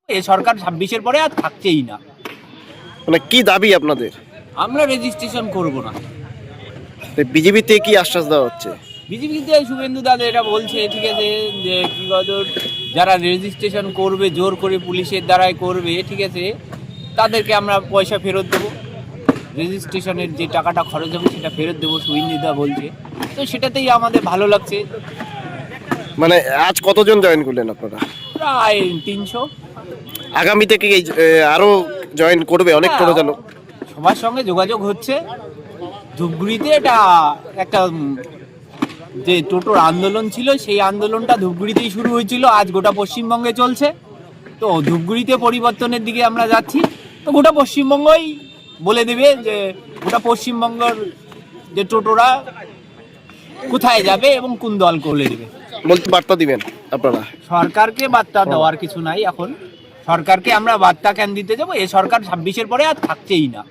এ সরকার ২৬-এর পরে আর থাকছেই না। মানে কি দাবি আপনাদের? আমরা রেজিস্ট্রেশন করব না। বিজেপিতে কি আশ্বাস দেওয়া হচ্ছে? বিজেপিতে শুভেন্দু দাদা এটা বলছে, ঠিক আছে, যে কি বছর যারা রেজিস্ট্রেশন করবে জোর করে পুলিশের দ্বারাই করবে, ঠিক আছে, তাদেরকে আমরা পয়সা ফেরত দেবো, রেজিস্ট্রেশনের যে টাকাটা খরচ হবে সেটা ফেরত দেবো, শুভেন্দু দা বলছে। তো সেটাতেই আমাদের ভালো লাগছে। মানে আজ কতজন জয়েন করলেন আপনারা? প্রায় ৩০০। আগামী থেকে আরো জয়েন করবে অনেক টোটো চালক? সবার সঙ্গে যোগাযোগ হচ্ছে। ধূপগুড়িতে এটা একটা যে টোটোর আন্দোলন ছিল, সেই আন্দোলনটা ধূপগুড়িতেই শুরু হয়েছিল, আজ গোটা পশ্চিমবঙ্গে চলছে। তো ধূপগুড়িতে পরিবর্তনের দিকে আমরা যাচ্ছি। তো গোটা পশ্চিমবঙ্গই বলে দেবে যে গোটা পশ্চিমবঙ্গের যে টোটোরা কোথায় যাবে এবং কোন দল করে দেবে। বলতে বার্তা দিবেন আপনারা? সরকারকে বার্তা দেওয়ার কিছু নাই এখন। সরকারকে আমরা বার্তা কেন দিতে যাবো? এ সরকার ২৬-এর পরে আর থাকছেই না।